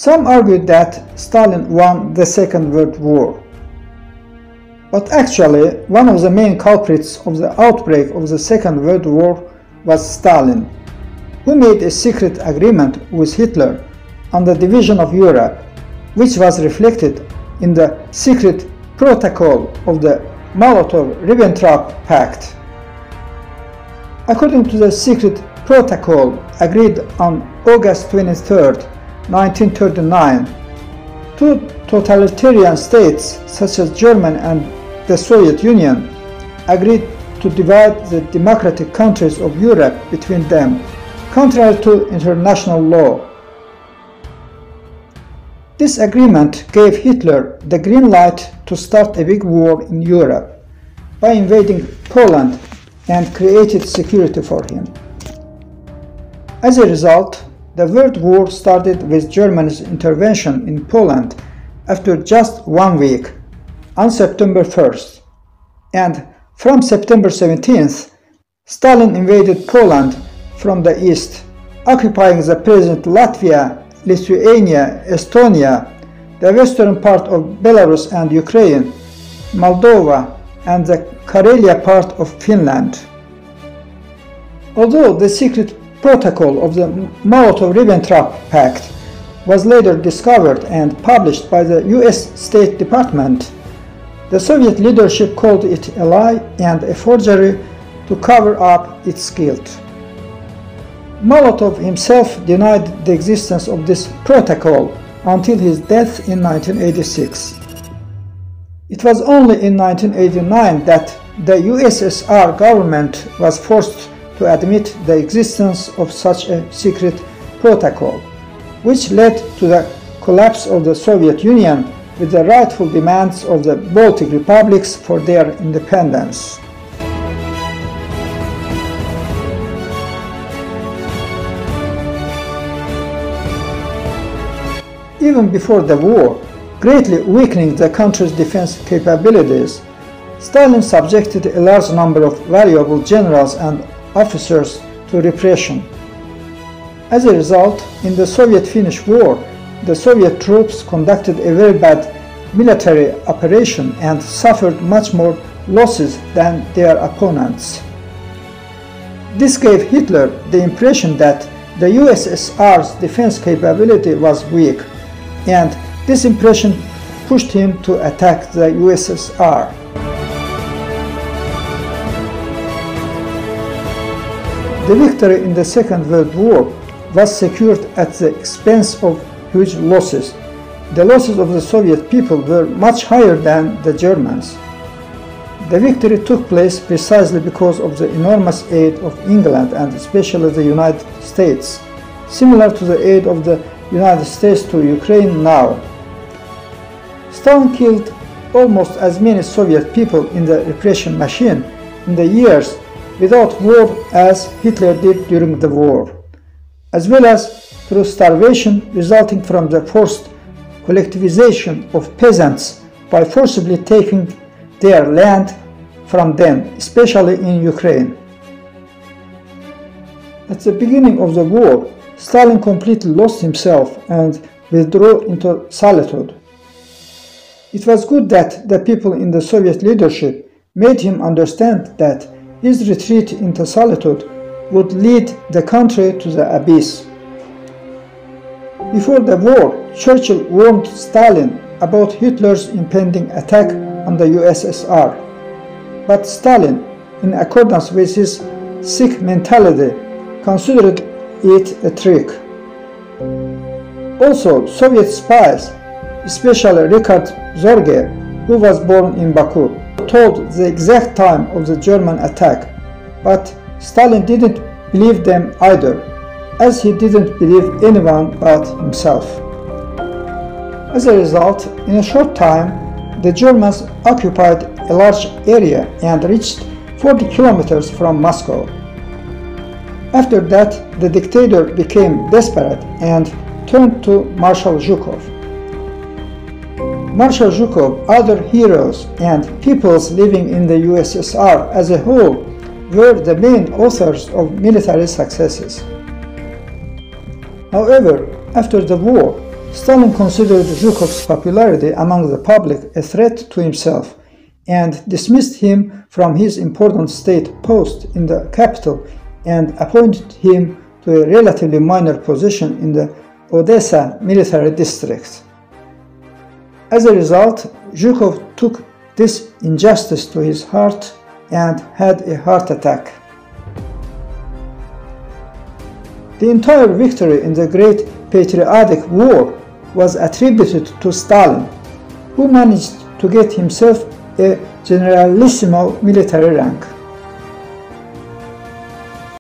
Some argued that Stalin won the Second World War. But actually, one of the main culprits of the outbreak of the Second World War was Stalin, who made a secret agreement with Hitler on the division of Europe, which was reflected in the secret protocol of the Molotov-Ribbentrop Pact. According to the secret protocol agreed on August 23, 1939, two totalitarian states such as Germany and the Soviet Union agreed to divide the democratic countries of Europe between them, contrary to international law. This agreement gave Hitler the green light to start a big war in Europe by invading Poland and created security for him. As a result, the World War started with Germany's intervention in Poland after just 1 week, on September 1st, and from September 17th, Stalin invaded Poland from the east, occupying the present Latvia, Lithuania, Estonia, the western part of Belarus and Ukraine, Moldova, and the Karelia part of Finland. Although the secret protocol of the Molotov-Ribbentrop Pact was later discovered and published by the US State Department, the Soviet leadership called it a lie and a forgery to cover up its guilt. Molotov himself denied the existence of this protocol until his death in 1986. It was only in 1989 that the USSR government was forced to admit the existence of such a secret protocol, which led to the collapse of the Soviet Union with the rightful demands of the Baltic republics for their independence. Even before the war, greatly weakening the country's defense capabilities, Stalin subjected a large number of valuable generals and officers to repression. As a result, in the Soviet-Finnish War, the Soviet troops conducted a very bad military operation and suffered much more losses than their opponents. This gave Hitler the impression that the USSR's defense capability was weak, and this impression pushed him to attack the USSR. The victory in the Second World War was secured at the expense of huge losses. The losses of the Soviet people were much higher than the Germans. The victory took place precisely because of the enormous aid of England and especially the United States, similar to the aid of the United States to Ukraine now. Stalin killed almost as many Soviet people in the repression machine in the years without war as Hitler did during the war, as well as through starvation resulting from the forced collectivization of peasants by forcibly taking their land from them, especially in Ukraine. At the beginning of the war, Stalin completely lost himself and withdrew into solitude. It was good that the people in the Soviet leadership made him understand that his retreat into solitude would lead the country to the abyss. Before the war, Churchill warned Stalin about Hitler's impending attack on the USSR. But Stalin, in accordance with his sick mentality, considered it a trick. Also, Soviet spies, especially Richard Zorge, who was born in Baku, told the exact time of the German attack, but Stalin didn't believe them either, as he didn't believe anyone but himself. As a result, in a short time, the Germans occupied a large area and reached 40 kilometers from Moscow. After that, the dictator became desperate and turned to Marshal Zhukov. Marshal Zhukov, other heroes, and peoples living in the USSR as a whole were the main authors of military successes. However, after the war, Stalin considered Zhukov's popularity among the public a threat to himself and dismissed him from his important state post in the capital and appointed him to a relatively minor position in the Odessa military district. As a result, Zhukov took this injustice to his heart and had a heart attack. The entire victory in the Great Patriotic War was attributed to Stalin, who managed to get himself a generalissimo military rank.